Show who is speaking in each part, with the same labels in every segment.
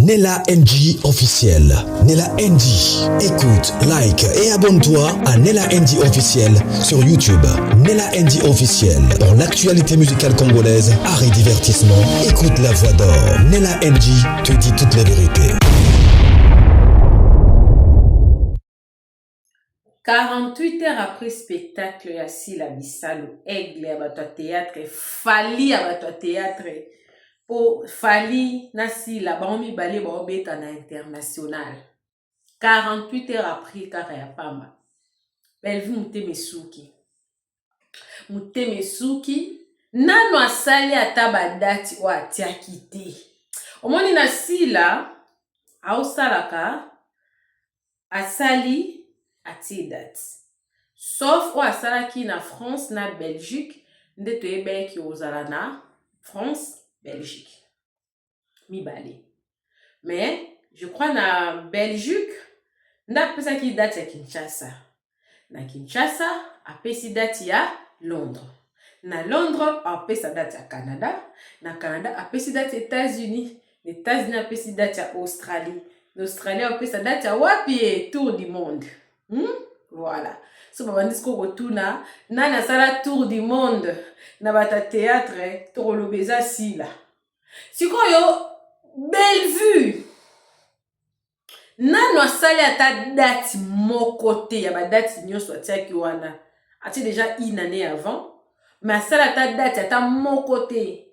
Speaker 1: Nella NG officiel. Nella NG. Écoute, like et abonne-toi à Nella NG officiel sur YouTube. Nella NG officiel. Pour l'actualité musicale congolaise, art et divertissement, écoute la voix d'or. Nella NG te dit toute la vérité.
Speaker 2: 48 heures après spectacle ya Sila Bissalo, Aigle à bato théâtre, Fali à bato théâtre, pour Fali na Sila, baomi balé baobeta na international. 48 heures après kaka ya pamba. Belle vue Mutemesuki, nano asali ata badati o atiaki te. Omoni na Sila, aosalaka, asali ati date. Sauf ou asalaki na France na Belgique, nde toyebe ki ozala na France, Belgique. Mibale. Mais je crois na Belgique, nda pesa ki date ya Kinshasa. Na Kinshasa, apesi date ya Londres. Na Londres, apesi date ya Canada. Na Canada, apesi date ya États-Unis. États-Unis apesi date ya Australie. L'Australie apesi date ya wapi tour du monde. Voilà. So babandisiko kotuna nana sala tour du monde na bata théâtre torolobeza Sila. Sikoyo belle vue. Nano asali ata date moko te ya ba date nyonso atiaki wana. Ati déjà une année avant, mais asali ata date ata moko te.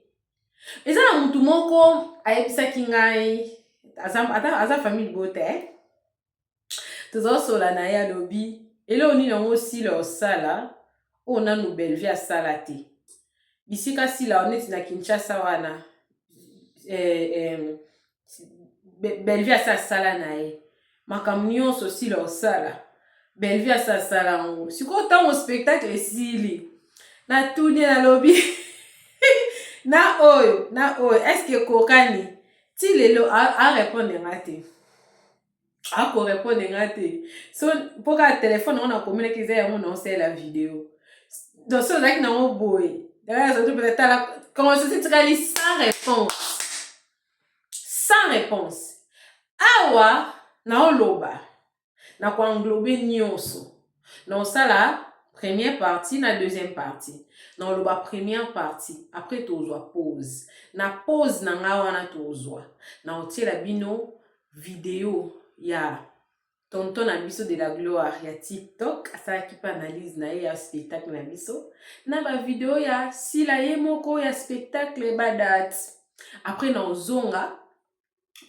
Speaker 2: Eza na mutu moko ayebisaki ngai aza famille bote. Tozo sola na ya lobi. Ele oni nango Sila osala, o nanu Bellevue asala te. Bisika Sila oneti na Kinshasa wana, Bellevue asala na ye. Makambo nyonso Sila osala, Bellevue asala ngo. Siko tango spectacle esili, na tuni na lobi, na oyo, est-ce que kokani? Ti lelo a répondre ngate. Ako répondre ngate. So poka téléphone on a communiqué ça on sait la vidéo. Donc so like na on boy. D'ailleurs ça peut être là quand je suis très sans réponse. Sans réponse. Awa na oloba. Na ko englober nyonso. Donc ça là première partie na deuxième partie. Na oloba première partie après tozwa pause. Na pause na nga wana tozwa. Na otiela bino vidéo ya tonton na biso de la gloire ya TikTok asala ki pa analyse na ye ya spectacle na biso na ba vidéo ya Sila ye moko ya spectacle ba date après na ozonga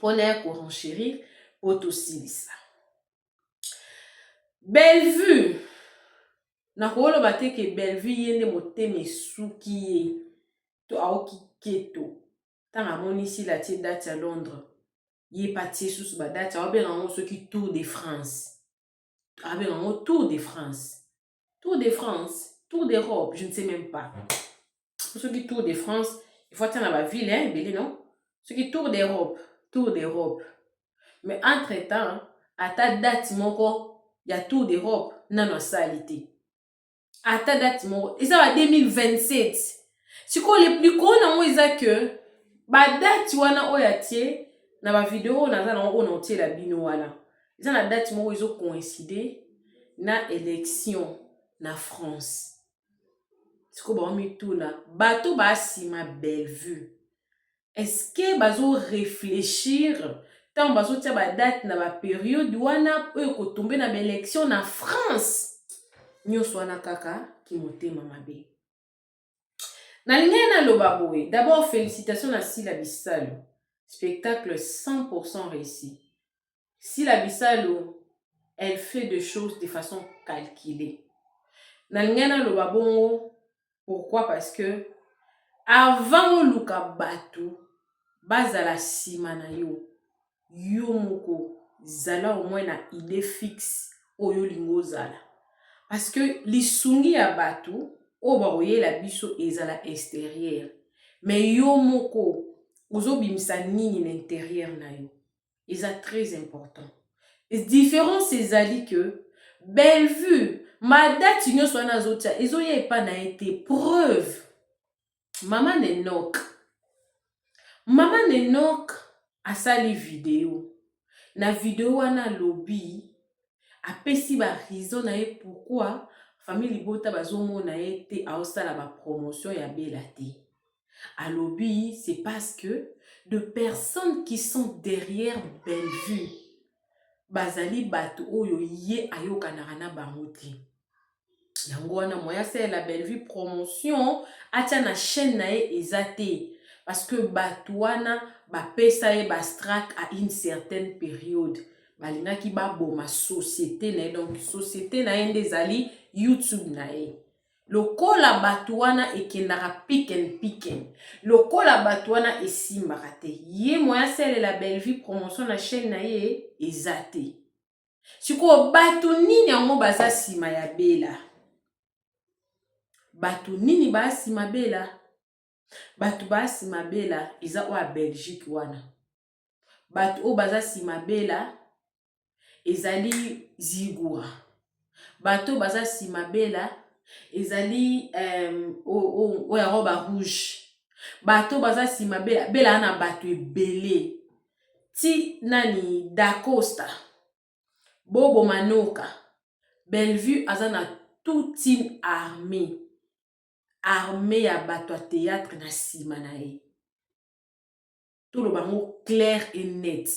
Speaker 2: pona ko renchérir otosilisa Bellevue na ko loba te ke Bellevue yende Mutemesuki ye to aoki keto tanga moni Sila ti date à Londres. Il est parti sous ba date, on a ce qui Tour de France. Tour de France. Tour de France, Tour d'Europe, je ne sais même pas. Ce qui Tour de France, il faut attendre la ville hein, belé non. Ce qui Tour d'Europe. Mais entre-temps, à ta date moko, il y a Tour d'Europe, non salité. À ta date moko, et ça va 2027. Ce qu'on les plus gros moi ils que ba date wana oyatie na ba vidéo na za na on otie la bino wana. Ils ont la date mo ils ont coïncidé na élection na France. Siko ba mi tuna bato ba sima Bellevue. Est-ce que bazo réfléchir tant bazo tia ba date na ba période wana e ko tomber na élection na France. Nyonso wana kaka ki motema mabe. Na lingena lobaboe. D'abord félicitations à Sila Bissalo. Spectacle 100% réussi. Sila Bissalo, elle fait des choses de façon calculée. Nalingana lo babongo, pourquoi? Parce que avant luka batu, bazala simana yo moko zala au moins na idée fixe oyo lingo zala. Parce que lisungi ya batu, o baroye la biso ezala extérieur. Mais yo moko ozo bimisa nini l'intérieur na yo. C'est très important. Et différence c'est ali que Bellevue, ma date nyo so na zotia, ezo ye pa na été preuve. Maman Enoch asali video. Na video wana lobby apesi ba raison na ye pourquoi famille Libota bazomona ye te aosala ba promotion ya Bella te. Alobi, c'est parce que de personnes qui sont derrière Bellevue bazali bato oyo ye ayokanaka na bango te. Yango wana moya se la Bellevue promotion atia na chaîne na ye eza te parce que bato wana bapesa ye bastrak à une certaine période. Balingaki baboma société na ye, donc société na ye nde ezali YouTube na ye. Lokola bato wana ekendaka piken. Lokola bato wana esimbaka te. Ye moya sele la Bellevue promotion na chaîne na ye eza te. Siko bato nini yango baza sima ya Bella? Bato nini ba sima Bella? Bato ba sima Bella eza oa Belgique wana. Bato o baza sima Bella ezali Zigura. Bato baza sima Bella ezali oya roba rouge. Bato baza sima Bella, Bella ana bato ebele. Ti nani Da Costa, Bobo Manoka, Bellevue azana toute une armée. Armée ya bato a théâtre na sima na ye. Tout le bango clair et net.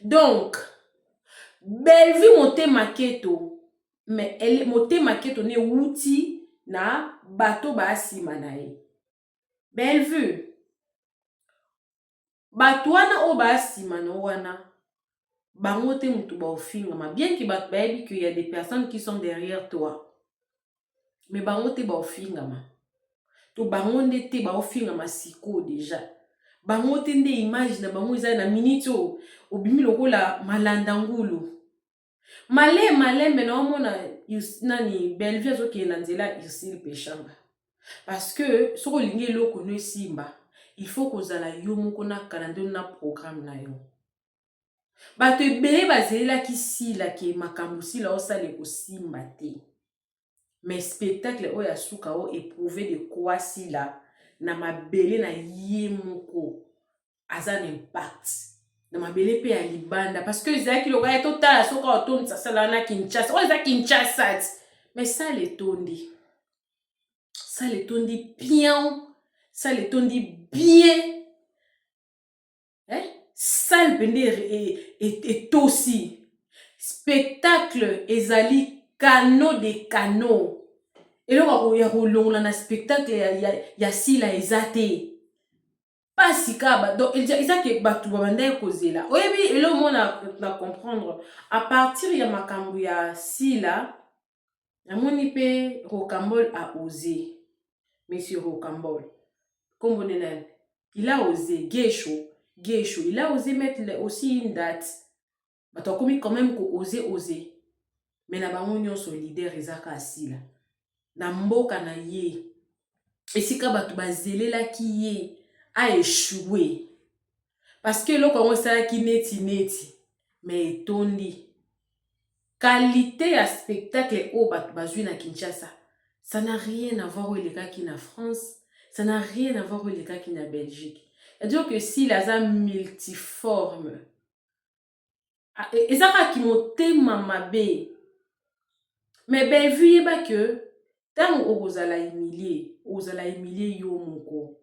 Speaker 2: Donc, Bellevue mote maketo, mais elle mote maketo ne wuti na bato ba sima na ye. Bellevue, bato wana o ba sima na wana, bango te mutu ba ofingama. Bien que bato bayebi qu'il y a des personnes qui sont derrière toi, mais bango te ba ofingama. To bango nde te ba ofingama siko déjà. Bango te nde image na bango eza na minute obimi lokola malanda ngulu. Malembe na omona nani Bellevue azoke na nzela Ursule Pechanga. Parce que soko lingi eloko no simba, il faut kozala yo moko na calendrier na programme na yo. Bato ebele bazelaki sila ke makambo sila osala ko simba te. Mais spectacle oya suka o éprouver de quoi sila na mabele na ye moko aza impact. Na mabele pe ya libanda parce que ezaki loka ya totala soka otondi sala na Kinshasa. O ezaki Kinshasa. Mais ça le tondi. Ça le tondi bien. Ça le tondi bien. Hein? Ça le pende est aussi. Spectacle ezali cano de cano. Et là on y a rolonga na spectacle ya sila ezate. Pas si kaba donc il y a que batu babanda kozela. Oyebi elo mona na comprendre à partir ya makambo ya sila na moni pe Rocambole a osé. Monsieur Rocambole. Comme on il a osé Geisho, il a osé mettre aussi une date. Bah t'as commis quand même qu'on oser. Mais na bango nyonso leader ezaka asila. Na mboka na ye. Esika batu bazelela ki ye a échoué. Parce que là, quand on sait qu'il neti, mais tondi. Qualité à spectacle au batu na Kinshasa, ça n'a rien à voir avec les gars qui na France, ça n'a rien à voir avec les gars qui na Belgique. C'est-à-dire que si la za multiforme, et ça va qui monte mamabe, mais Bellevue yeba que tant ozala humilié yo moko.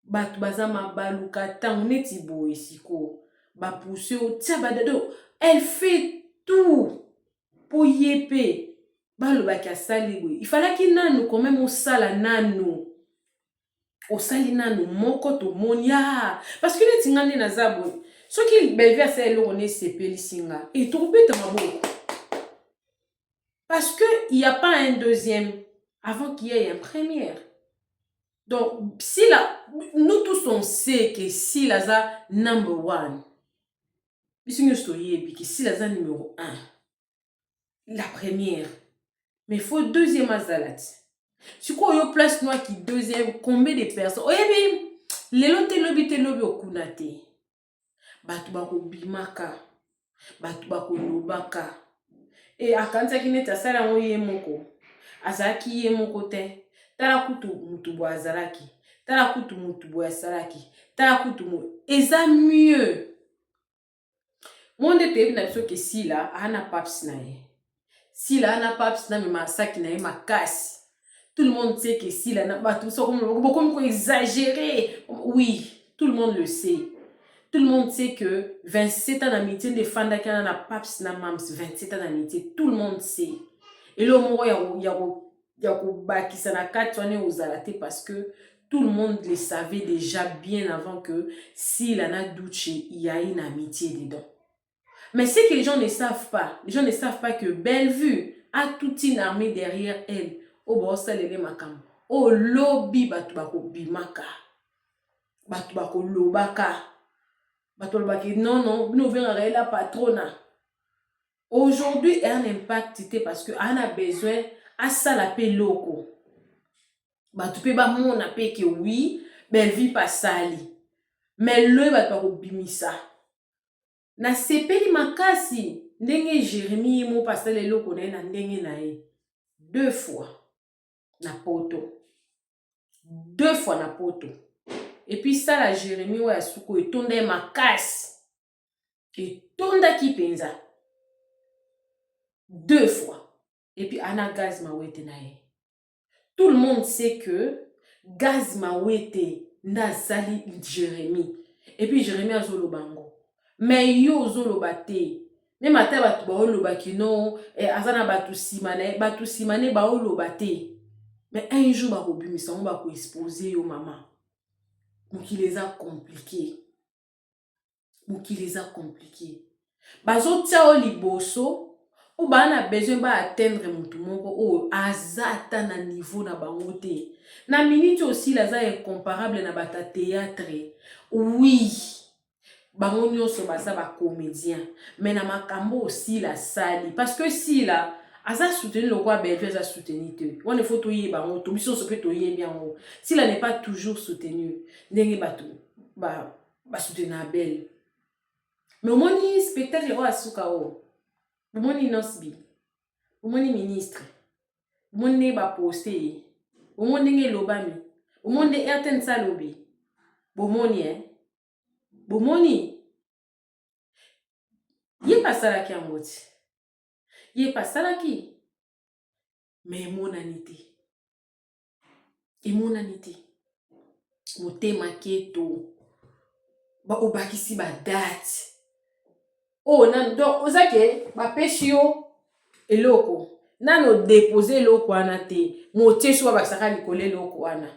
Speaker 2: Batu bazama baluka tant neti boy siko, ba pousse au tia badado, elle fait tout pour yépé. Balo baki asali boy. Il fallait qu'il nanu quand même au sala nanu. Au sali nanu moko to monia. Parce que les tingane na zabo. Ce qui Bellevue a fait le ne sepeli singa. Et tout bête mabo. Parce que il y a pas un deuxième avant qu'il y ait un premier. Donc si la nous tous on sait que si la za number one. Bisinyo stoye bi que si la za numéro 1. La première. Mais il faut deuxième azalat. Si quoi yo place noire qui deuxième, combien de personnes? Oye bi, lelo te lobi okunate. Batu bako bimaka. Batu bako lobaka. Et akanza ki neta sala ngo ye moko. Azaki ye moko te. Tala kutu mutubo azalaki. Tala kutu mutubo azalaki. Tala kutu mo. Eza mieux. monde te na biso ke sila ana paps na ye. Sila ana paps na me masaki na ye makasi. Tout le monde sait que Sila n'a pas tout ça beaucoup exagéré. Oui, tout le monde le sait. Tout le monde sait que 27 ans d'amitié de Fanda qui n'a pas na mams 27 ans d'amitié, tout le monde sait. Et là au il y a baki ça na katone aux alaté parce que tout le monde le savait déjà bien avant que Sila n'a douche, il y a une amitié dedans. Mais ce que les gens ne savent pas, que Bellevue a toute une armée derrière elle. O bosalele makam. O lobby batu bako bimaka. Batu bako lobaka. Batu lobaki non, nous venons la patrona. Aujourd'hui, elle a un impact parce que elle a besoin à ça la paix loco. Batu pe ba mon appel que oui, Bellevue pas sali. Mais le batu bako bimisa. Na sepeli makasi ndenge Jérémie mo pasale loko na ndenge na ye 2 fois na poto. 2 fois na poto. Et puis ça la Jérémie wa suko etonda makasi. Etonda ki penza. 2 fois. Et puis ana Gaz Mawete na ye. Tout le monde sait que Gaz Mawete nazali Jérémie. Et puis Jérémie azolo bango. Mais yo zolo bate. Même ata batu ba oloba kino azana batu simane ba oloba te. Mais un jour ba kobimisa on ba ko exposer yo maman. Donc il les a compliqués. Bazo tia o liboso ou ba na besoin ba atteindre mutu moko o azata na niveau na bango te. Na minute aussi la za incomparable na bata théâtre. Oui. Bango nyonso baza ba comédien mais na makambo aussi la sali parce que si la aza soutenir le roi Bellevue aza soutenir te on ne faut to yé bango to biso so pe to yé bien ngo si la n'est pas toujours soutenu ndenge bato ba soutenir belle mais au moni spectacle roi asuka o au moni nosbi au moni ministre au moni ba poster au moni ndenge lobami au moni RTN salobi bomoni bomoni ye pasalaki angoti ye pasalaki mais emonanité motema keto ba obakisi ba date nan donc ozake ba peshi yo eloko nano déposer eloko wana te motesu wa basaka likolo eloko wana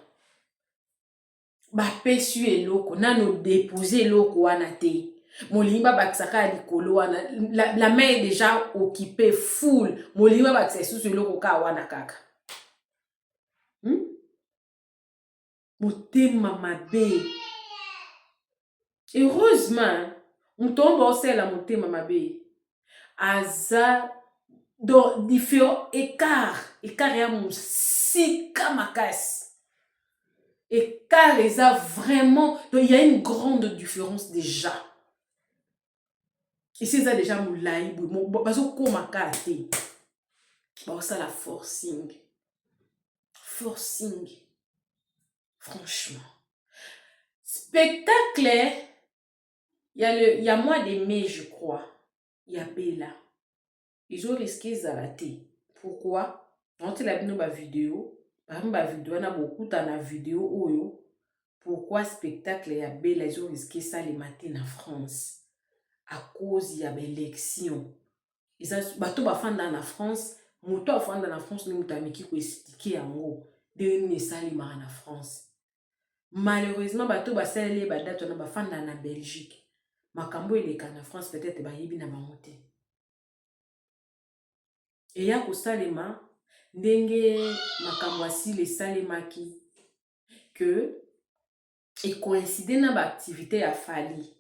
Speaker 2: ba peshi eloko nano déposer eloko wana te Molimba baksaka likolo wana la main est déjà occupée full molimba baksa sous eloko ka wana kaka motema mabe heureusement mutomba osela motema mabe aza dans différents écarts ya musika makasi écart eza vraiment donc il y a une grande différence déjà. Et c'est ça déjà moulaï bazo koma kate ba ça la forcing franchement spectacle il y a mois de mai je crois il y a Bella ils ont risqué zalate pourquoi on te la bino ba vidéo na beaucoup na vidéo oyo pourquoi spectacle ya Bella ils ont risqué ça les matins en France à cause il y a l'élection. Ils ont bateau bafanda na France, moto afanda na France ni mutamiki ko expliquer yango de nesali mara na France. Malheureusement bateau basalele ba date na bafanda na Belgique. Makambo eleka na France peut-être ba yebi na bangote. Et ya ko salema ndenge makambo asile salemaki que et coïncider na ba activité ya Fali.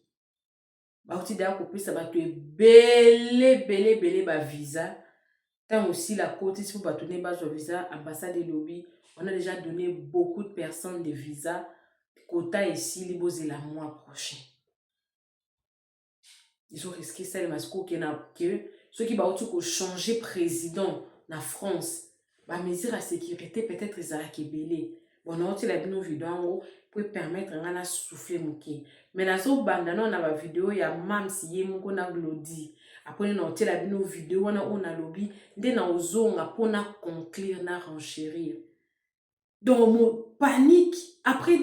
Speaker 2: Bauti d'ailleurs kopesa bato belé ba visa tant aussi la côte si vous pas donner base visa ambassade de lobby on a déjà donné beaucoup de personnes des visas quota ici libosé la mois prochain ils ont risqué ça le masco que ceux qui ba ko changer président na France ba mesure à sécurité peut-être ils a belé bon tu la bino vidéo pour permettre ngana souffler moké mais na so banda non na ba vidéo ya mam si ye moko na glodi après na tu la bino vidéo wana on a lobby nde na ozonga pona conclure na renchérir donc mon panique après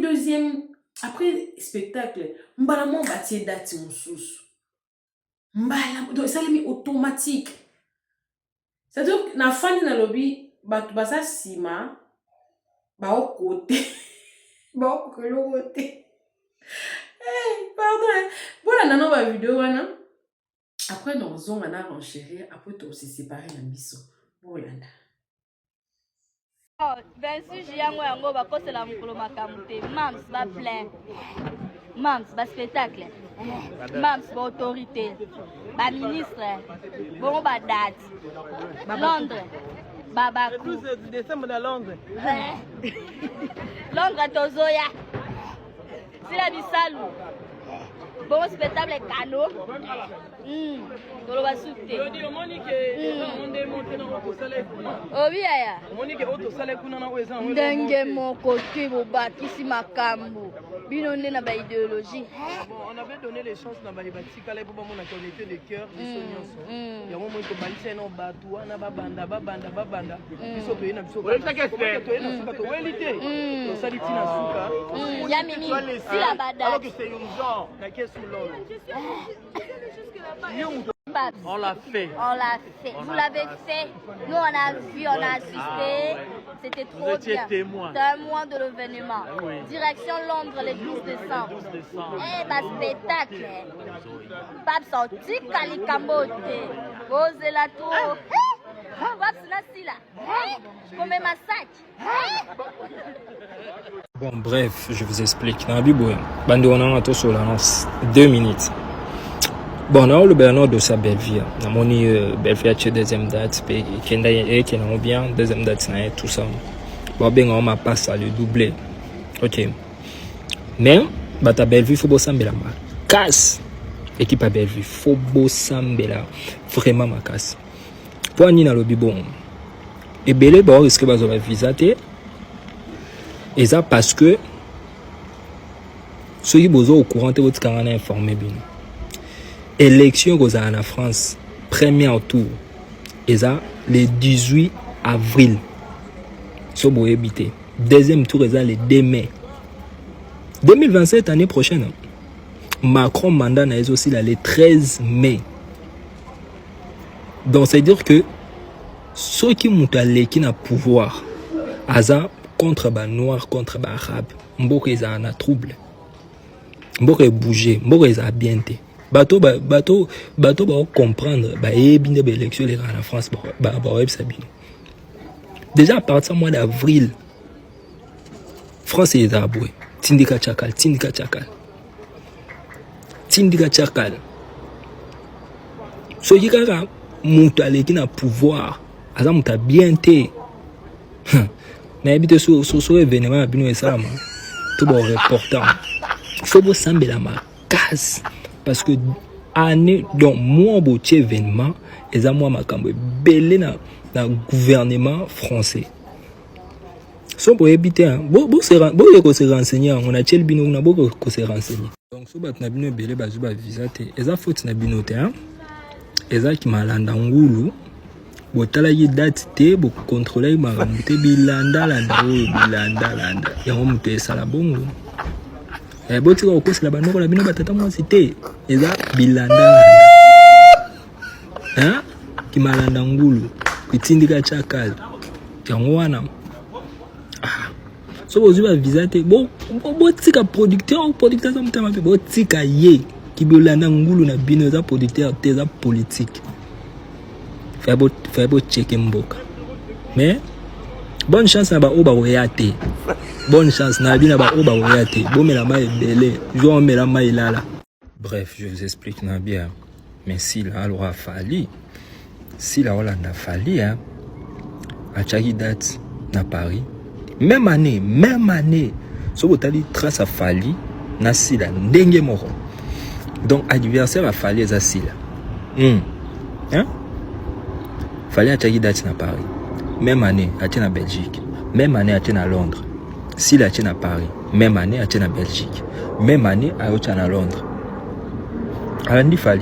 Speaker 2: spectacle mbala mo batie date mususu mbala donc ça les automatique c'est-à-dire na fani na lobby batu basa sima ba au côté ba au côté pardon voilà nano ba vidéo wana après nous on a renchérir après tout se séparer la mission voilà.
Speaker 3: Oh, 26 juillet yango bakosela mukolo makambo te mams ba plein mams ba spectacle mams ba autorité ba ministre bon ba date Londres baba ku décembre à Londres Londres tozoya sila bisalu bon spectacle kano toloba sute obi aya ndenge moko te bobakisi makambo bino nde na baidéologie
Speaker 4: on avait donné les chances na balibatika la pour mon honnêteté de cœur biso nyonso yango mo to balisa no batu wana babanda biso to yena biso to yena suka to welite to sali tina suka
Speaker 3: ya mimi sila bada
Speaker 4: alors que c'est un genre na kesu lolo on l'a fait.
Speaker 3: Vous l'avez fait. Nous, on a vu, on a assisté. C'était trop bien.
Speaker 4: Témoin.
Speaker 3: Témoin de l'événement. Oui. Direction Londres le 12 décembre. Eh, bah, spectacle. Pape sorti, Kalikambote. Posez la tour. Pape, c'est là. Comme un massacre.
Speaker 5: Bon, bref, je vous explique. Dans la Bible, Bandi on a sur l'annonce 2 minutes. Bon, on a le Bernard de sa belle vie. On a mon belle vie à deuxième date, puis qui est bien deuxième date, tout ça. Bon, ben on m'a passé à le doubler. Ok. Mais, bah ta belle vie, faut bosser la ma casse. Équipe à belle vie, faut bosser la vraiment ma casse. Pour aller dans le bon. Et belé bon, est-ce que vous avez visité? Et ça parce que ceux qui sont au courant de votre canal informé bien. Élection aux en France, premier tour, et ça le 18 avril. So vous habiter. Deuxième tour, et ça le 2 mai. 2027, année prochaine. Macron mandat est aussi là le 13 mai. Donc c'est dire que ceux qui ont le pouvoir, Aza contre les noirs, contre les arabes, Mboko ils ont un trouble. Mboko ils bougé, Mboko ils ont bien été. Bateau ba comprendre ba ebine ba élection les en France ba sabine. Déjà à partir du mois d'avril France est aboué. Tindika chakal. So yikaka mutu aleki na pouvoir, aza mutu bien té. Mais habite sur événement bino esama. Tout bon reportant. Faut bo sambela ma case. Parce que année donc moi beau événement et ça moi makambo belé na gouvernement français so pour éviter se renseigner on a tel bino na boko ko se renseigner donc so bat na bino belé bazuba visa te et ça faute na bino te hein et ça qui malanda ngulu botala yi date te bo contrôler makambo te bilanda ya mo te sala bongo. Boti ko kosela banoko la bino batata mo cité eza bilanda hein ki malanda ngulu kitindika chakal yango wana so bozuba visa te bo tika producteur za mutama pe bo tika ye ki bilanda ngulu na bino za producteur te za politique fait bo checker mboka mais bonne chance na ba oba oyate. Bonne chance na bina ba oba oyate. Bomela mai belé, jo mela mai lala. Bref, je vous explique na bien. Mais si la aura fallu, si la Hollande a fallu hein, à chaque date na Paris, même année. So botali trace a fallu na sila ndenge moko. Donc anniversaire a fallu za sila. Hein? Fallu à chaque date na Paris. Même année à na Belgique. Même année à na Londres. Si la tienne à Paris, même année, à tienne à Belgique, même année, à tienne à Londres. Alors, il fallait.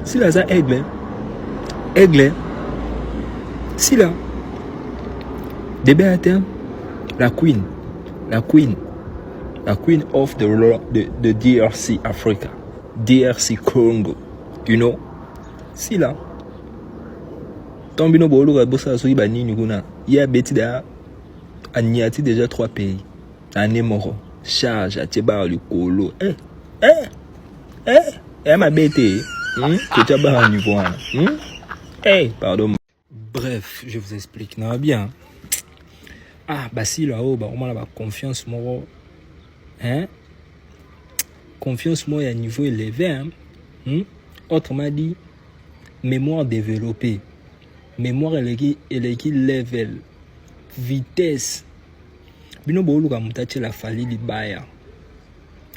Speaker 5: Si la za aigle, si la, de la queen of the DRC Africa, DRC Congo, you know, si la, tombino bolo ka bossa so ibani ni kuna, ya beti da, aniati déjà 3 pays, ane moro, charge, atiba le colo, ma bête, que tu as bas en niveau, pardon. Bref, je vous explique, non, bien. Ah, bah si là-haut, bah, on a la confiance, moi, confiance, moi, à niveau élevé, autrement dit, mémoire développée, mémoire éléguée level, vitesse. Bino bo luka mutache la fali li baya.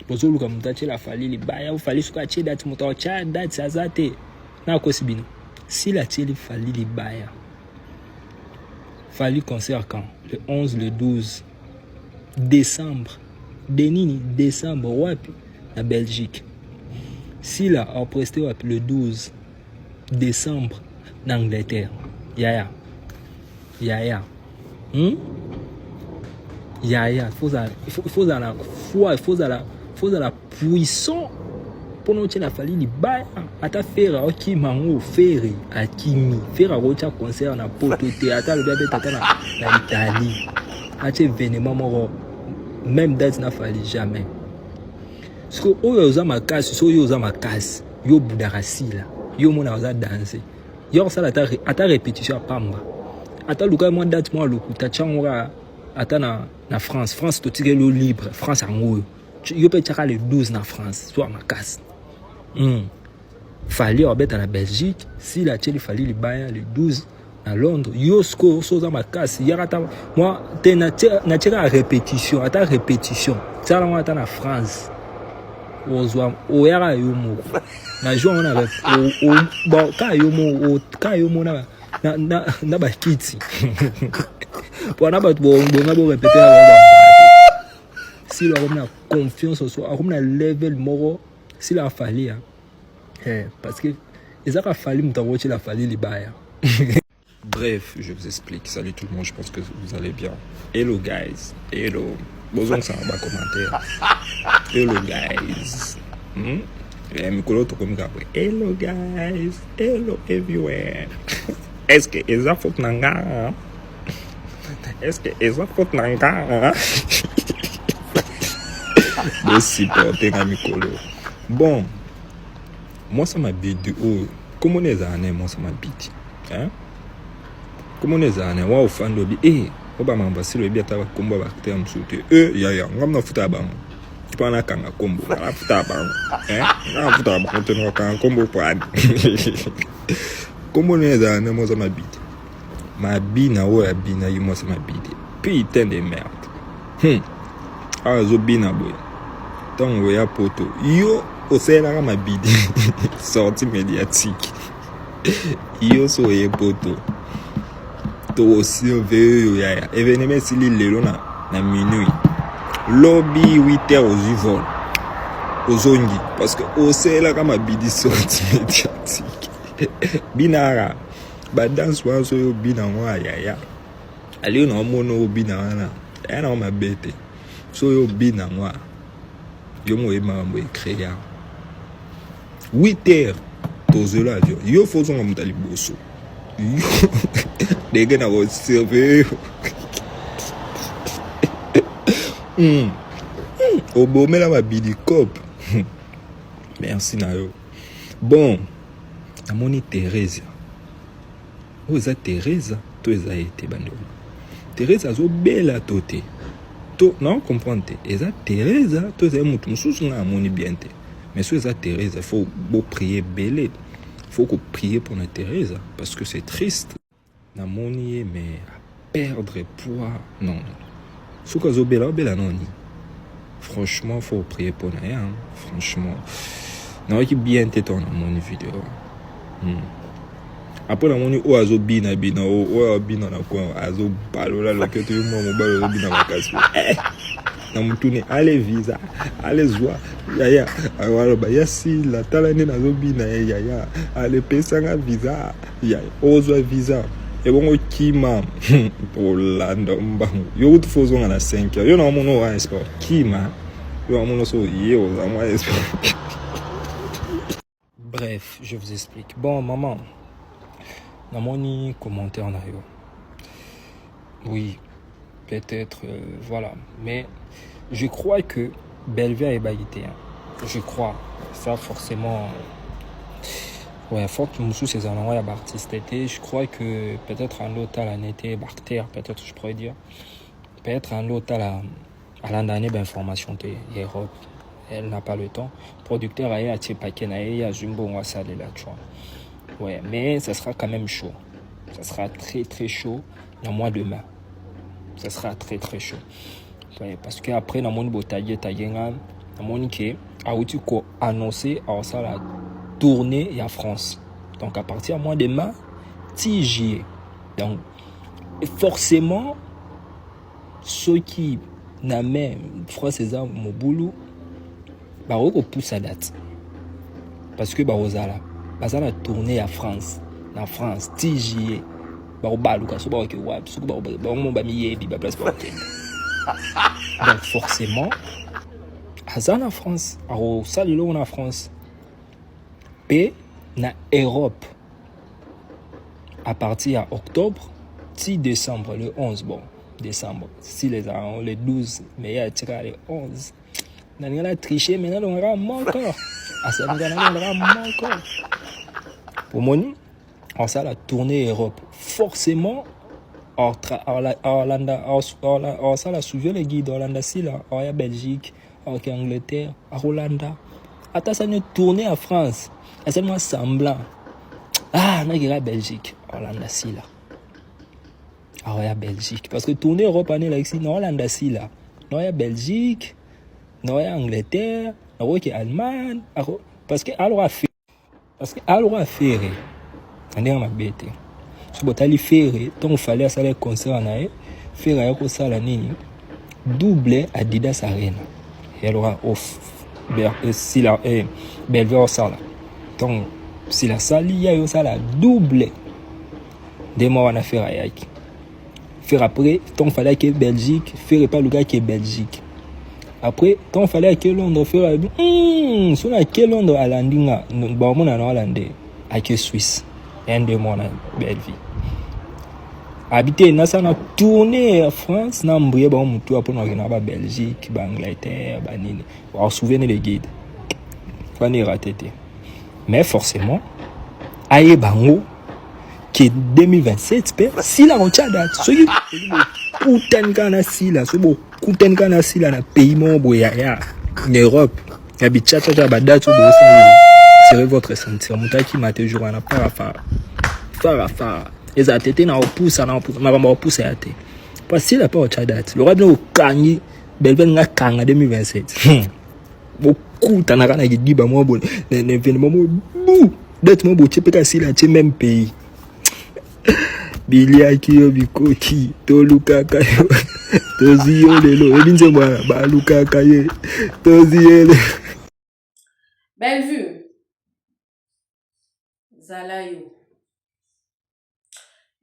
Speaker 5: Bozo luka mutache la fali li baya, ou fali suka che date mutache cha date sazate. Na kosi bino. Si la che li fali li baya. Fali concert quand? Le 11, le 12 décembre. Denini, décembre, wapi, na Belgique. Si la a presté wapi, le 12 décembre, en Angleterre. Yaya. Yaya, il faut la foi, il faut la puissance pour nous tenir la famille li baya ata faire ok mango faire akimi faire rocha concert na poto théâtre le bébé tata na Italie ate événement moro même date na fali jamais parce que oyo za makasi so yo za makasi yo budarasi la yo mona za danser yo ça ata répétition pamba ata luka moi date moi lokuta changora ata na France to tire le libre France en yo peut tirer le 12 na France soit ma casse fallait obet à la Belgique si la télé fallait le baya le 12 à Londres yo sco so za ma casse yarata moi te na tira répétition ata répétition ça là ata na France ozwa o yara yo mo na jour on avait bon ka yo mo na ba kiti pour na ba bon répéter si on a confiance en soi on a level moro si la fallait parce que les a fallu m'tawoche la fallait les baya. Bref, je vous explique. Salut tout le monde, je pense que vous allez bien. Hello guys, hello. Bonjour, ça va commentaire. Hello guys. Hello guys, hello everywhere. Est-ce que eza faute nanga? Est-ce que eza faute nanga? De supporter à Mikolo. Bon, moi ça m'habite. Oh, comment on est années, moi ça m'habite. Hein? Comment on est années, wow, fan de bi. Oba mambasi le bi ataba kombo ba terme sauter. Ya, ngam na futa ba. Tu peux en avoir un combo. Na futa ba. Na futa ba konteno kan combo pa. Comment on est années, moi ça m'habite. Ma bina ou ya bina yi moi ça m'habite. Putain de merde. Ah zo bina boy. Tant ya poto. Yo osela ma bidi. Sortie médiatique. Yo so ye poto. To surveille ya. Événement si lelo na minuit. Lobby 8h aux Yvonne. Aux Ongi parce que osela ma bidi sortie médiatique. Binara. Ba dance wa so yo bina wa ya. Ali na mono bina na. Era ma bete. So yo bina moi yo mo emambo créer 8h tozo l'avion yo faut son mutali bosso yo dege na go surveiller obomela ba bidi cop merci na yo bon amoni Teresa oza Teresa to eza été bando Teresa zo bela toté to non comprendre eza Teresa to eza mutu mususu na amoni bien te mais so eza Teresa faut beau prier belé faut qu'on prie pour la Teresa parce que c'est triste na moni mais perdre poids non so ka zo bela non ni franchement faut prier pour na franchement non qui bien te ton mon vidéo Après la moni o azo bina o bina na kwa azo balola loketo yo mo balola bina makasi. Na mutune ale visa ale zwa yaya awalo ba yasi la tala ne nazo bina yaya ale pesa nga visa yaya ozwa visa e bongo kima Hollande mbangu yo utfozo nga na 5 yo na mono wa sport kima yo mono so yo za moi sport. Bref, je vous explique. Bon maman, na moni commentaire na yo. Oui, peut-être voilà, mais je crois que Bellevue est baguité. Hein. Je crois. Ça, forcément. Ouais, faut que nous ces endroits artistes étaient. Je crois que peut-être un lot à l'année bactère, peut-être je pourrais dire. Peut-être un lot à l'année d'information de Europe. Elle n'a pas le temps. Producteur a Tchepaken a Jumbo on va saler là, tu vois. Ouais, mais ça sera quand même chaud. Ça sera très très chaud dans le mois de mai. Ça sera très très chaud. Ouais, parce que après dans mon botaille tayenga dans mon qui a outil ko annoncé alors ça la tournée et en France. Donc à partir du mois de mai TJ. Donc forcément ceux qui n'a même français à mon boulot bah on pousse sa date. Parce que bah ozala la tournée à France. En France TJ bah au baluka so ba ke wa so ba mon ba mi yebi ba place ba. Donc forcément, en France, au salilo en France, et na Europe, à partir d'octobre, 10 décembre, le 11, bon, décembre, si les ans, le 12, mais il y a le 11. On a triché, mais on aura encore. À ça, on aura encore. Pour moi, on ça la tournée Europe. Forcément, ça la souvient les guides Hollande si là en Belgique en Angleterre à Hollande attends ça ne tournée en France c'est moi semblant on a la Belgique Hollande si là en Belgique parce que tournée Europe on est là ici non Hollande si là non il y a Belgique non il y a Angleterre non il y a Allemagne parce que alors à faire on est en bête. So botali faire tant fallait ça les concerts na faire ya ko sala nini double Adidas Arena et alors off si la Bellevue sala donc si la salle il y a ça la double des mois on a faire yaki faire après tant fallait que Belgique faire pas le gars qui est Belgique après tant fallait que Londres faire sur la que Londres à landinga bon mon na hollandais à que Suisse un de mon Bellevue habité na ça na tourner en France na mbouye ba mutu apo na ba Belgique ba Angleterre ba nini on souvenez les guides pas ni raté mais forcément aye bango qui 2027 si la on date so you kuten kana si la so bo kuten kana si la na pays mon boya ya en Europe habite cha ba date bo c'est votre sentiment mutaki mate jour na fara les attétés na opoussa ma ba opoussa ate parce que la pas au date le roi bien au kangi Bellevue nga kanga 2027 beaucoup tanaka na gidiba mo bon l'événement mo bou date mo bo tchepeka si la tche même pays biliaki yo bikoki to lukaka yo to ziyo lelo ebinze mwana ba lukaka ye to ziyo
Speaker 2: Bellevue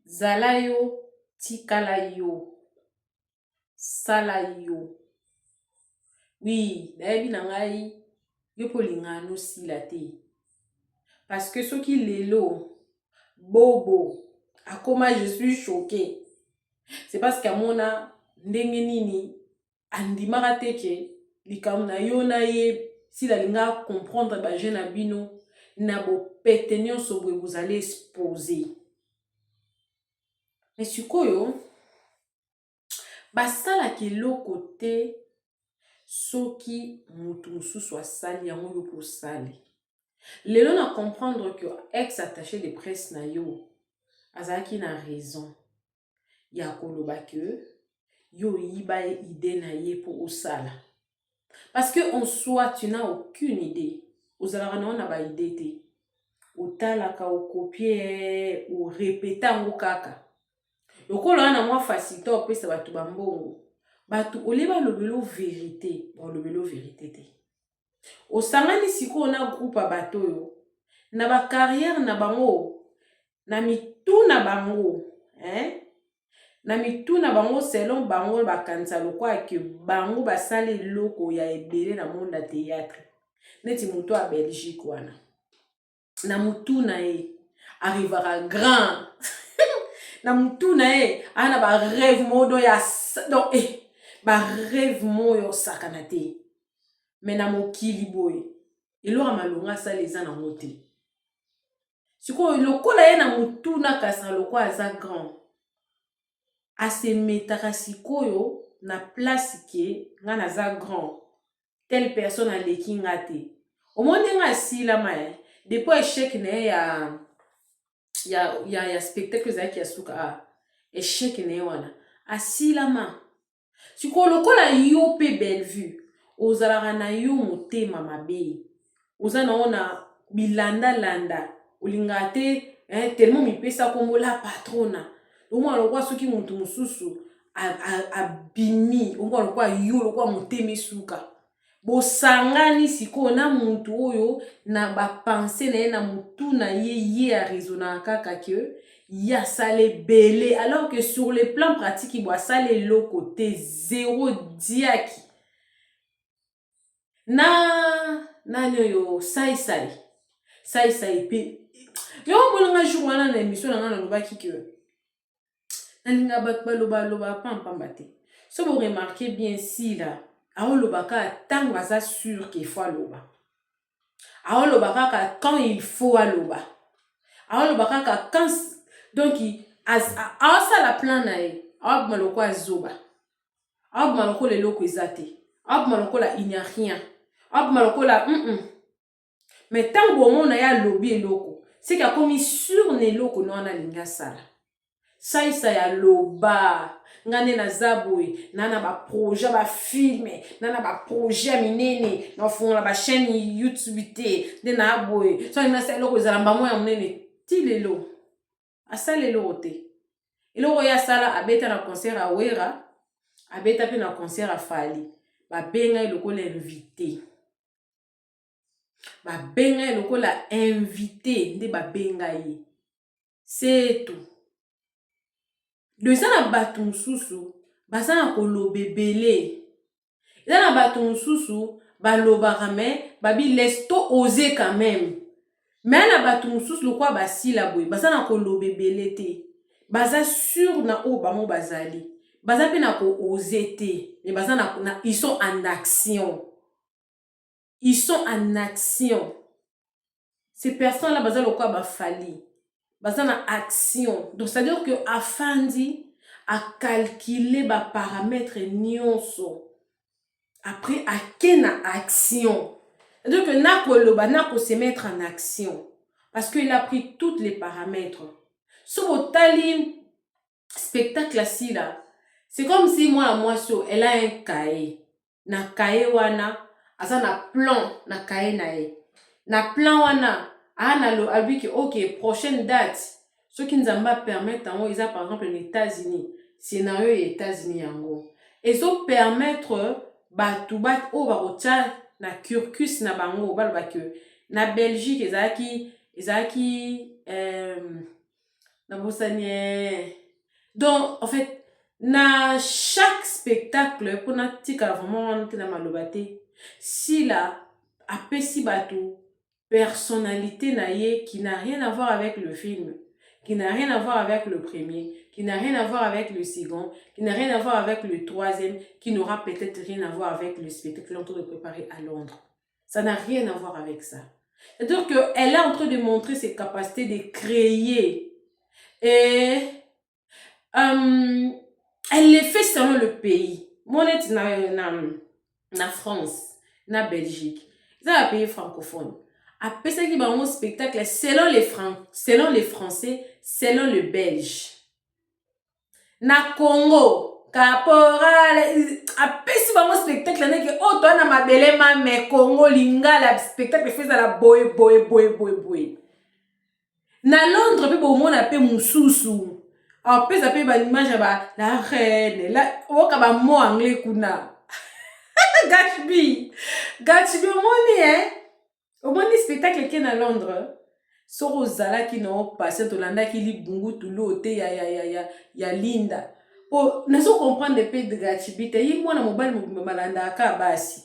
Speaker 2: Zalayo tikalayo salayo oui nayebi na ngai yo polingano sila te parce que ceux qui lelo bobo akoma je suis choqué c'est parce qu'à mona ndenge nini andimaka te ke likambo na yo na ye sila linga comprendre ba jeune abino na bo pete nyonso boye vous allez exposer mais sikoyo basalaka eloko te soki moto mosusu asali yango yo mpo osali lelo na comprendre que ex attaché de presse na yo azalaki na raison ya koloba ke yo yiba idée na ye mpo osala parce que en soi tu n'as aucune idée ozalaka na ona ba idée te otalaka okopie o répéter yango kaka lokola wana mwa facilité opesa bato bambongo bato oleba lobelo vérité lobelo vérité te osangani sikoyo na groupe ya bato oyo na bacarrière na bango na mitu na bango na mitu na bango selon bango bakanisa lokwa ke bango basali eloko ya ebele na monde ya théâtre neti moto ya Belgique wana na mutu na ye arrivera grand na mutu na ye ana ba rêve modo ya donc ba rêve moyo sakana te mais na mokili boye elora malonga sala eza na mote siko lokola ye na mutu na kasa lokwa aza grand asemetaka sikoyo na place ke nga naza grand telle personne aleki nga te omoni nga asilama depuis échec na ye ya spectacle ezalaki ya suka échec na ye wana asilama sikoyo lokola yo pe Bellevue ozalaka na yo motema mabe oza na ona bilanda olingaka te tellement mipesa kombo la patrona omwana lokwa soki mutu mosusu abimi omwana lokwa yo lokwa motema esuka bosangani sikoyo na mutu oyo na bapense na ye na mutu na ye arizonaka kaka ke ye asala ebele alors que sur le plan pratique bo asala eloko te zéro diaki nani oyo sai pe yo bolanga jour wana na émission na nga nalobaki ke nalinga bato baloba pampamba te so bo remarquer bien si là aolobaka tango aza sûr qu'il faut aloba aolobaka quand il faut aloba aolobaka quand donc aosala plan na ye aobima lokola azoba aobima lokola eloko eza te aobima lokola il n'y a rien aobima lokola mais tango omona ye alobi eloko seke akomi sur na eloko na wana alingi asala saisa ya loba nga nde naza boye na baprojet bafilme na baprojet ya minene nafungola bachaîne YouTube te nde na boye so alingi asala eloko ezala mbamo ya monene ti lelo asala eloko te eloko ye asala abeta na concert ya Wera abeta pe na concert ya Fali babenga ye lokola invité nde babenga ye c'est tout eza na bato mosusu baza na koloba ebele eza na bato mosusu balobaka me babi laisse to oser quand même mais na bato mosusu lokwa basila boye baza na koloba ebele te baza sûr na oyo bango bazali baza pe na ko-oser te mais baza na ils sont en action ces personnes là baza lokwa bafali baza na action donc c'est à dire que afandi a calculer ba paramètres nyonso après ake na action c'est à dire que na koloba na ko se mettre en action parce que il a pris tous les paramètres so otali spectacle si là c'est comme si moi so elle a un cahier na cahier wana asa na plan na cahier na plan wana albi que ok prochaine date ce qui nous a permettre en ils par exemple les États-Unis scénario les États-Unis yango et so permettre batu o barocha na cursus na bango balba que na Belgique ezaki na bosanie donc en fait na chaque spectacle pour na tika vraiment na malobate si là apesi batu personnalité naïe qui n'a rien à voir avec le film, qui n'a rien à voir avec le premier, qui n'a rien à voir avec le second, qui n'a rien à voir avec le troisième, qui n'aura peut-être rien à voir avec le spectacle en train de préparer à Londres. Ça n'a rien à voir avec ça. C'est-à-dire qu'elle est en train de montrer ses capacités de créer. Et elle les fait selon le pays. Moi, on est na France, na Belgique. C'est un pays francophone. Après ça, il y a un spectacle selon les Français, selon les Belges. Na Congo, caporal, après ça, il y a un spectacle qui est autant na mabele mais Congo lingala spectacle fait ça la boy. Na Londres pe bo mona pe mususu. Alors pe ça pe ba image ba la reine la oka ba mot anglais kuna. Gatsby. Gatsby omoni omoni spectacle qui na Londres. Soro zala ki no passé to landa ki li bungu tulo te ya Linda. Po nazo comprendre pe de Gatsby te yi mwana mobile malanda ka basi.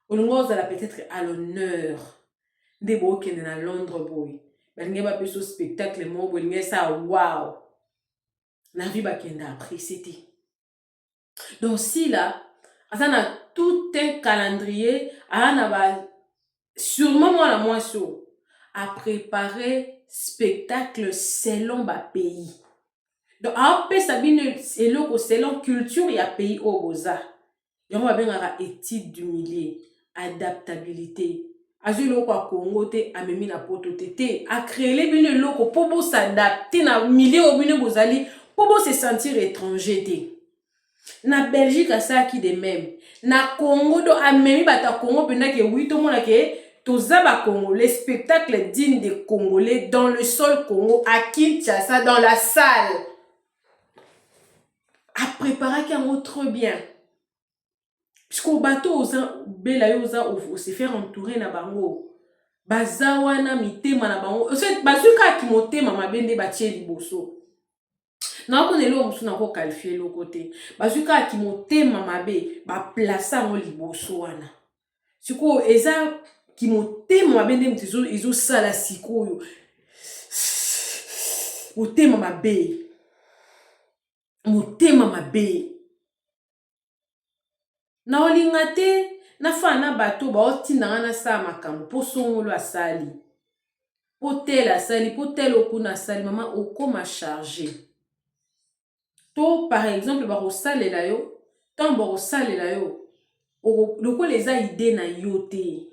Speaker 2: Olongo zala peut-être à l'honneur. De bo kende na Londres boy. Balinge ba pe so spectacle mo bolinge ça wow. Na vie ba kende après c'était. Donc si là, ça a tout un calendrier, sûrement moi la moisson, à préparer spectacle selon ma pays. Donc après ça selon culture il y a pays au boza. Il y a bien étude du milieu, adaptabilité. Azu loko a Congo te amemi na poto te a créer les bine loko pour s'adapter na milieu au bine bozali pour se sentir étranger te. Na Belgique a ça qui de même. Na Congo do amemi bata Congo penda ke oui tout monde ke toza ba Congo les spectacles dignes des Congolais dans le sol Congo à Kinshasa dans la salle. A préparer qui en trop bien. Puisqu'au bateau oza bela yoza ou se faire entourer na bango. Bazawana mitema na bango. C'est bazuka ki motema mabende batie liboso. Na ko nelo musu na ko qualifier lo côté bazuka ki motema mabe ba placer ngo liboso wana siko eza ki motema mabende mtizo izo sala sikoyo motema mabe na olingate na fana bato ba otinanga na sa makambo posongolo asali potel asali potel okuna sali mama okoma charger. To par exemple ba rosalela yo tambo rosalela yo loko les a idée na yote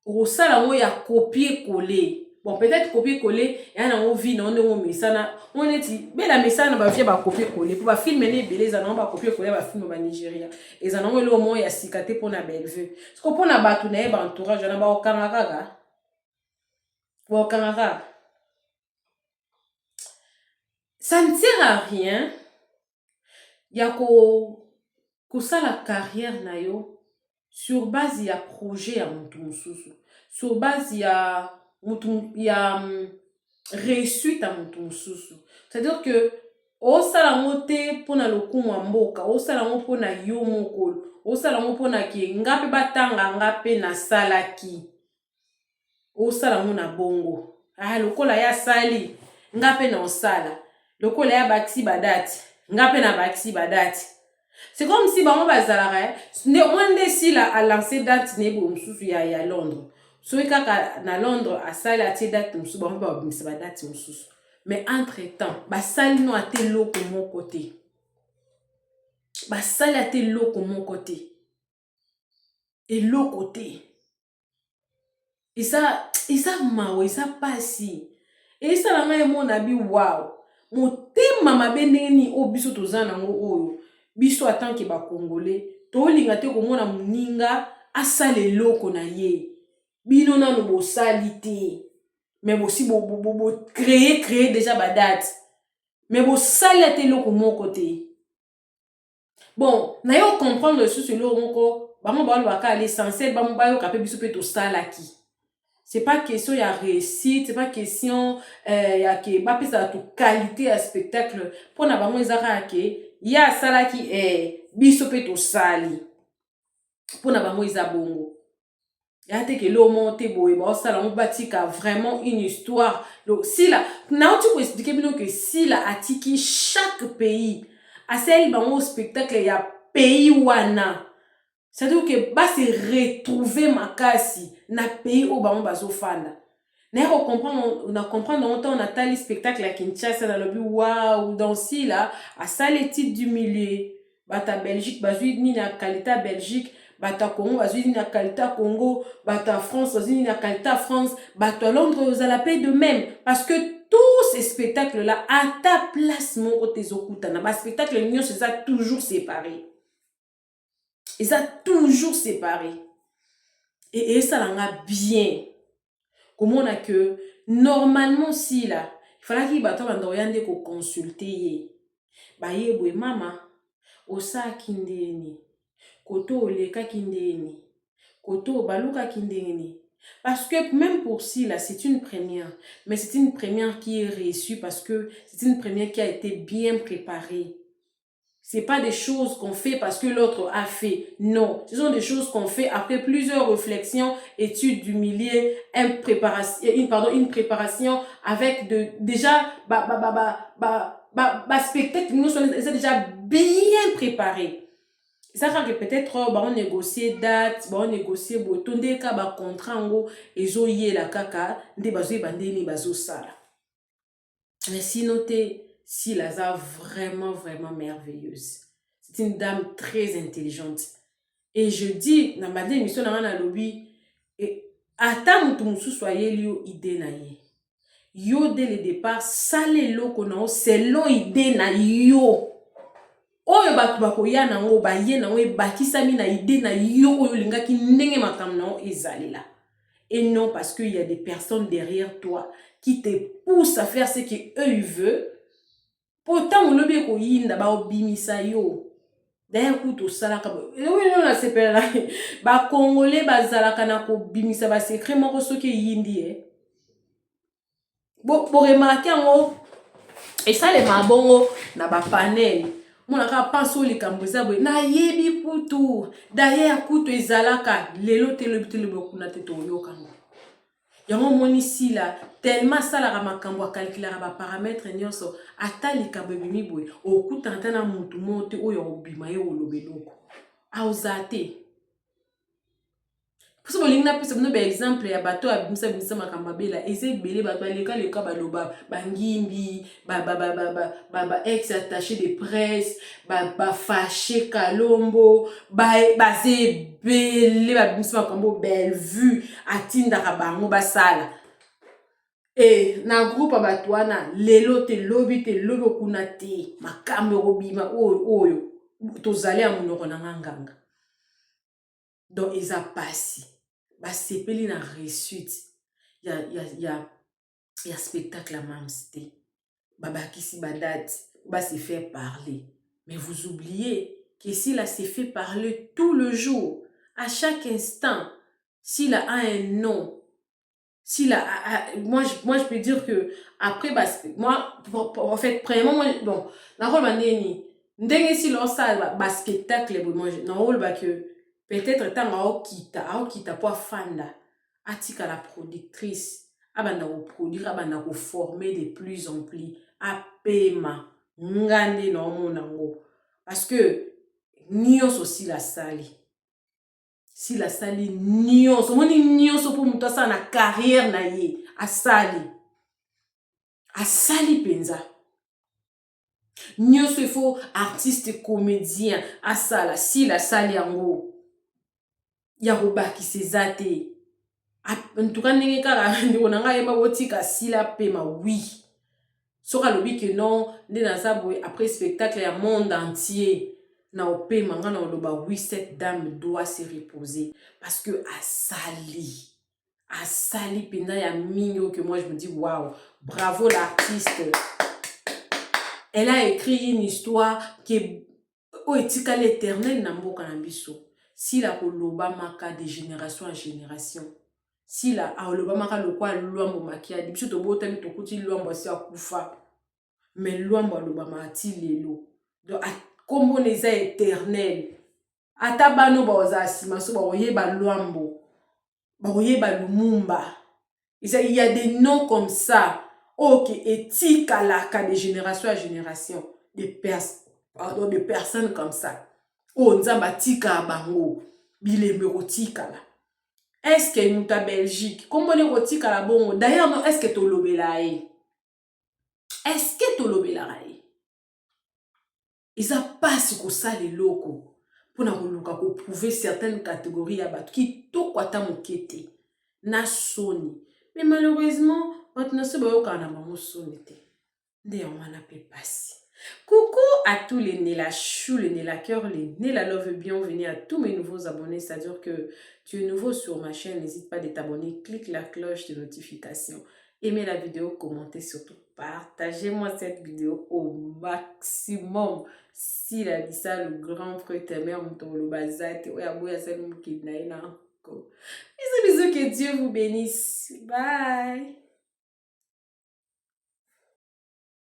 Speaker 2: rosala ngo ya copier coller bon peut-être copier coller ya na envie na on mesana on eti bela mesana ba via ba copier coller pour ba filmer ne beleza na ba copier coller ba film ba Nigeria eza na ngo lo mo ya sikate pona Bellevue parce que pona batu na ba entourage na ba okanga ça ne sert à rien. Ya ko ça la carrière na yo sur base ya projet ya mutu mususu. Sur base ya réussite à mutu mususu. C'est-à-dire que o sala ngote pona lokumu mboka, o sala ngo pona yo mokolo, o sala ngo pona ki ngape batanga ngape na salaki. O sala ngo na bongo. Ah lokola ya sali ngape na osala. Lokola ya baksi badati ngape na baksi badati. C'est comme si bango bazalaka on si la a lancé date ne bo mususu ya Londres. So kaka na Londres a sali a tie date mususu bango ba bimisa badati mususu. Mais entre-temps, basali no ate loko mon côté. Basali ate loko mon côté. Et l'autre côté. Et ça mawe, et ça passe. Et ça la main mon abi wow. Mon tema mabende ni obiso tozana ngo oyo. Biso atanke ba Congolais, to linga te ko mona muninga asale loko na ye. Bino na no bo salite. Mais aussi créer déjà ba date. Mais bo salite loko mon côté. Bon, na yo comprendre sur ce loko moko, ba mo ba lo ka l'essentiel ba mo ba yo kapé biso pe to salaki. C'est pas question ya réussite, c'est pas question ya ke ba pesa to qualité à spectacle pour na ba mo ezaka ke ya salaki biso pe to sali. Pour na ba mo ezabongo. Ya te ke lo monte boye ba sala on batika vraiment une histoire. Donc si là, na tu peux expliquer bino que si là atiki chaque pays a celle ba mo spectacle ya pays wana. C'est-à-dire que ba se retrouver makasi na pays au bango bazofanda. Na comprendre on a tali spectacle à Kinshasa na lobi waouh dans si là à ça les titres du milieu bata Belgique bazui ni na qualité Belgique bata Congo bazui ni na qualité Congo bata France bazui ni na qualité France bata Londres aux la paix de même parce que tous ces spectacles là à ta place mon côté zokuta na ba spectacle union c'est ça toujours séparé. Et ça toujours séparé. Et ça l'a bien. Comment on a que normalement si là il fallait qu'il bato bando yande ko consulter ye ba yebwe mama osa kindeni koto oleka kindeni koto baluka kindeni. Parce que même pour si là, c'est une première. Mais c'est une première qui est reçue parce que c'est une première qui a été bien préparée. C'est pas des choses qu'on fait parce que l'autre a fait. Non. Ce sont des choses qu'on fait après plusieurs réflexions, études du milieu, une préparation avec déjà, spectacle, nous sommes déjà bien préparés. Ça fait que peut-être on négocier date, on négocier boton de ka ba contrat ngo ezo yé la kaka nde bazo bandeni bazo sala. Mais sinon si la za vraiment merveilleuse. C'est une dame très intelligente. Et je dis na bande émission na lobby et ata mutu musu soyez lio idée na ye. Yo dès le départ sale loko na selon idée na yo. Oyo batu bakoya nango baye nango bakisami na idée na yo oyo lingaki ndenge makam nango ezali là. Et non parce qu'il y a des personnes derrière toi qui te poussent à faire ce que eux ils veulent. Pourtant on lobi ko yinda ba obimisa yo. D'ailleurs kuto salaka oui non la sepela là ba congolais bazalaka na ko bimisa ba secret moko soki yindi bo remarquer ngo et ça les mabongo na ba panel. Monaka paso likambo zabwe na yebi kutu d'ailleurs kutu ezalaka lelo telobitele bokuna te toyoka ngo yango moni si la tellement sala ka makambo a calculer ba paramètres nyonso ata likambo bimi boy okuta ntana mutu mote oyo obima ye olobeloko auzate parce que l'ingna peut se exemple ya bato abimisa makamba bela eze belé bato leka baloba bangimbi ba ex attaché de presse ba fâché Kalombo ze belé babimisa makambo belle vue atinda ka bango basala et na groupe bato wana lelo te lobi kuna te makambo robima oyo tozali a munoko na nganga donc ils a passé ba sepeli na réussite ya spectacle à même cité babakisi ba date ba se faire parler mais vous oubliez que s'il a se fait parler tout le jour à chaque instant s'il a un nom s'il a moi je peux dire que après moi en fait premièrement moi bon na rôle maneni ndenge si leur salle ba spectacle moi na rôle ba que peut-être tant aokita po fanda atika la productrice abanda ko produire abanda ko former de plus en plus apema ngande na monango parce que nyonso si la sali nyonso moni nyonso pour muto sa na carrière na ye asali penza nyonso il faut artiste comédien asala si la sali yango ya robaki sezate en tout cas ndenge kaka ndiko nanga yeba botika sila pema oui soka lobi que non nde naza boy après spectacle ya monde entier na opema nga na loba oui cette dame doit se reposer parce que asali pena ya mingo que moi je me dis waouh bravo l'artiste. Elle a écrit une histoire qui est oetika l'éternel na mboka na biso. Si la koloba maka de génération en génération. Si la koloba maka lokwa luambo makia di biso to bota mi to kuti luambo si akufa. Mais luambo loba mati lelo. Donc kombo neza éternel. Ata bano ba ozasima so ba oyeba luambo. Ba oyeba lumumba. Il y a des noms comme ça. Ok, etika la ka de génération en génération. De personnes comme ça. Oh, nzamba tika bango. Bilembe rotika la. Est-ce que nous ta Belgique? Comment on rotika la bongo? D'ailleurs, non, est-ce que tu l'obélaye? Est-ce que tu l'obélaye? Ils a pas ce que ça les locaux. Pour nous prouver certaines catégories à battre. Qui tout quoi ta mokete. Na soni. Mais malheureusement, maintenant, ce bayo kana maman sonete. D'ailleurs, on a pas passé. Coucou à tous les nés la chou, les nés la cœur, les nés la love, bienvenue à tous mes nouveaux abonnés. C'est-à-dire que tu es nouveau sur ma chaîne, n'hésite pas de t'abonner, clique la cloche de notification. Aimez la vidéo, commentez surtout. Partagez-moi cette vidéo au maximum. Si la dit ça, le grand frère t'aimait, on te le bazate. Bisous, que Dieu vous bénisse. Bye.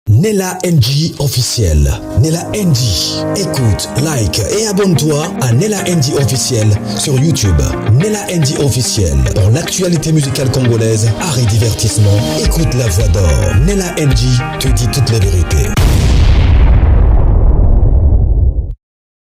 Speaker 1: Nella NG officiel. Nella NG. Écoute, like et abonne-toi à Nella NG officiel sur YouTube. Nella NG officiel. Pour l'actualité musicale congolaise, art et divertissement, écoute la voix d'or. Nella NG te dit toutes les vérités.